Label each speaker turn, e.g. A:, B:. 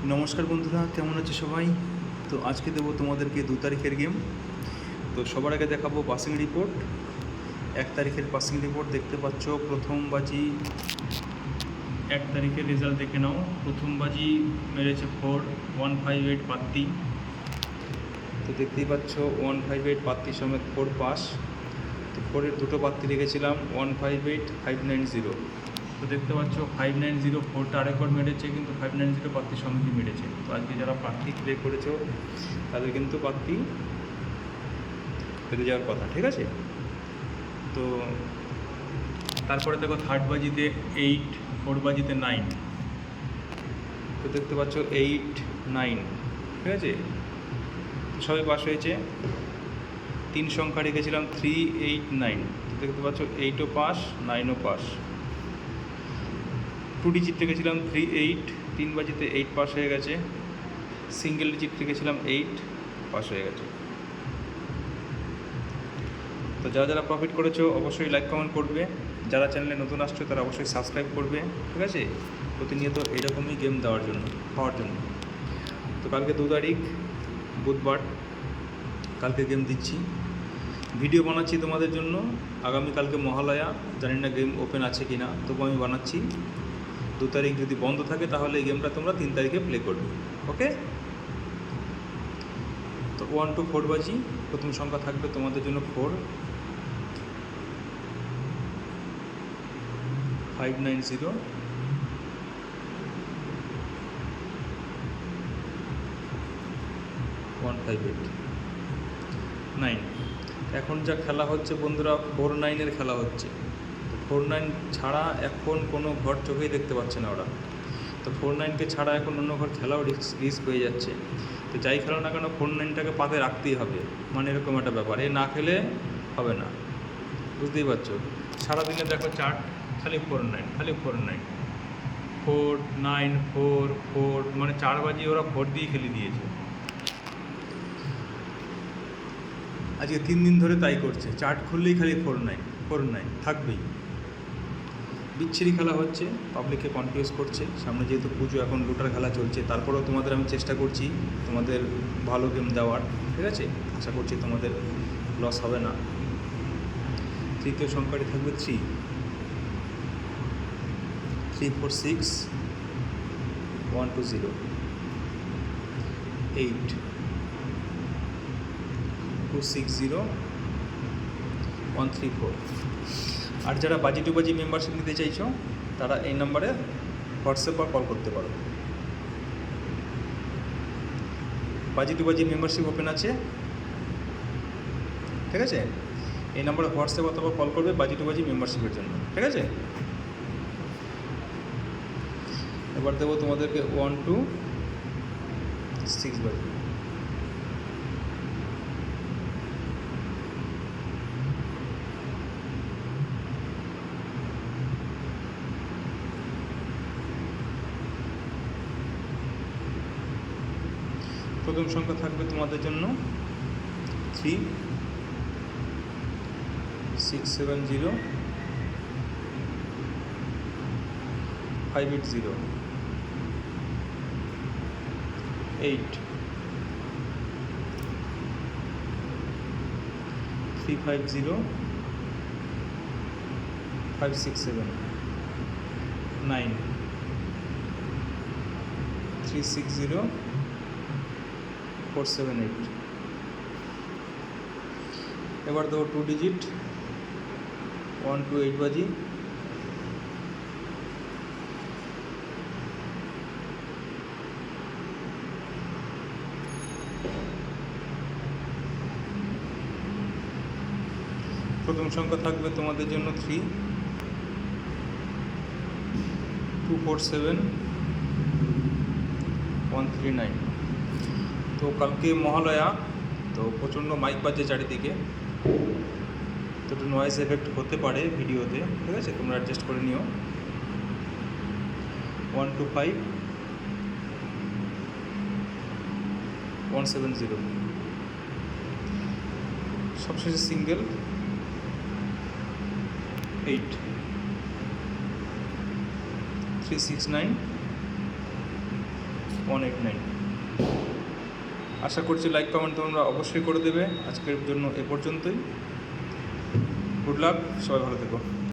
A: নমস্কার বন্ধুরা, কেমন আছে সবাই? তো আজকে দেবো তোমাদেরকে 2 তারিখের গেম। তো সবার আগে দেখাবো পাসিং রিপোর্ট। 1 তারিখের পাসিং রিপোর্ট দেখতে পাচ্ছ। প্রথম বাজি 1 তারিখের রেজাল্ট দেখে নাও। প্রথম বাজি মেরেছে 4158 পাত্তি। তো দেখতেই পাচ্ছ 158 পাত্তি সমেত 4 পাস। তো 4-এর দুটো পাত্তি রেখেছিলাম 158 590। তো দেখতে পাচ্ছ 590 4টা রেকর্ড মেরেছে, কিন্তু 590 পাত্তি সমেতই মেরেছে। তো আজকে যারা পাত্তি প্লে করেছো তাদের কিন্তু পাত্তি পেতে যাওয়ার কথা, ঠিক আছে? তো তারপরে দেখো থার্ড বাজিতে 8, 4 বাজিতে 9। তো দেখতে পাচ্ছ 8, 9, ঠিক আছে? সবই পাস হয়েছে। 3 সংখ্যা রেখেছিলাম 3, 8, 9। তো দেখতে পাচ্ছ 8ও পাস, 9ও পাস। 2 ডিজিট রেখেছিলাম 3, 8, 3 বাজিতে 8 পাস হয়ে গেছে। সিঙ্গেল ডিজিট রেখেছিলাম 8, পাস হয়ে গেছে। তো যারা যারা প্রফিট করেছো অবশ্যই লাইক কমেন্ট করবে। যারা চ্যানেলে নতুন আসছো তারা অবশ্যই সাবস্ক্রাইব করবে, ঠিক আছে? প্রতিনিয়ত এরকমই গেম পাওয়ার জন্য। তো কালকে 2 তারিখ বুধবার, কালকে গেম দিচ্ছি, ভিডিও বানাচ্ছি তোমাদের জন্য। আগামীকালকে মহালয়া, জানি না গেম ওপেন আছে কি না, তবু আমি বানাচ্ছি। 2 তারিখ যদি বন্ধ থাকে তাহলে এই গেমটা তোমরা 3 তারিখে প্লে করবে, ওকে? তো 1 to 4 বাজি প্রথম সংখ্যা থাকবে তোমাদের জন্য 4, 590, 158, 9। এখন যা খেলা হচ্ছে বন্ধুরা 4-9-এর খেলা হচ্ছে। তো 4-9 ছাড়া এখন কোনো ঘর চোখেই দেখতে পাচ্ছে না ওরা। তো 4-9কে ছাড়া এখন অন্য ঘর খেলাও রিস্ক হয়ে যাচ্ছে। তো যাই খেলো না কেন 4-9টাকে পাতে রাখতেই হবে, মানে এরকম একটা ব্যাপার। এ না খেলে হবে না, বুঝতেই পারছো? সারাদিনে দেখো চার্ট খালি 4-9, খালি 4-9, 4-9, 4-4, মানে 4 বাজি ওরা 4 দিয়ে খেলে দিয়েছে। আজকে 3 দিন ধরে তাই করছে, চার্ট খুললেই খালি 4-9, 4-9 থাকবেই। বিচ্ছিরি খেলা হচ্ছে, পাবলিককে কনফিউজ করছে। সামনে যেহেতু পুজো, এখন লুটার খেলা চলছে, তারপরেও তোমাদের আমি চেষ্টা করছি তোমাদের ভালো গেম দেওয়ার, ঠিক আছে? আশা করছি তোমাদের লস হবে না। তৃতীয় সংখ্যাটি থাকবে 3, 346 120, 8 260 134। আর যারা বাজি টু বাজি মেম্বারশিপ নিতে চাইছো তারা এই নাম্বারে হোয়াটসঅ্যাপ বা কল করতে পারো। বাজি টু বাজি মেম্বারশিপ ওপেন আছে, ঠিক আছে? এই নাম্বারে হোয়াটসঅ্যাপ অথবা কল করবে বাজি টু বাজি মেম্বারশিপের জন্য, ঠিক আছে? এবার দেবো তোমাদেরকে 1 to 6 বাজি। প্রথম সংখ্যা থাকবে তোমাদের জন্য 3, 670 580, 8 350 567, 9 360 478। এবার দেবো 2 ডিজিট 1 to 8 বাজি। প্রথম সংখ্যা থাকবে তোমাদের জন্য 3, 247 139। তো কালকে মহালয়া, তো প্রচণ্ড মাইক বাজছে চারিদিকে, তো একটু নয়েজ এফেক্ট হতে পারে ভিডিওতে, ঠিক আছে? তোমরা অ্যাডজাস্ট করে নিও। 125 170, সবশেষে সিঙ্গেল 8 369 189। আশা করছি লাইক কমেন্ট তোমরা অবশ্যই করে দেবে। আজকের জন্য এ পর্যন্তই। গুড লাক, সবাই ভালো থেকো।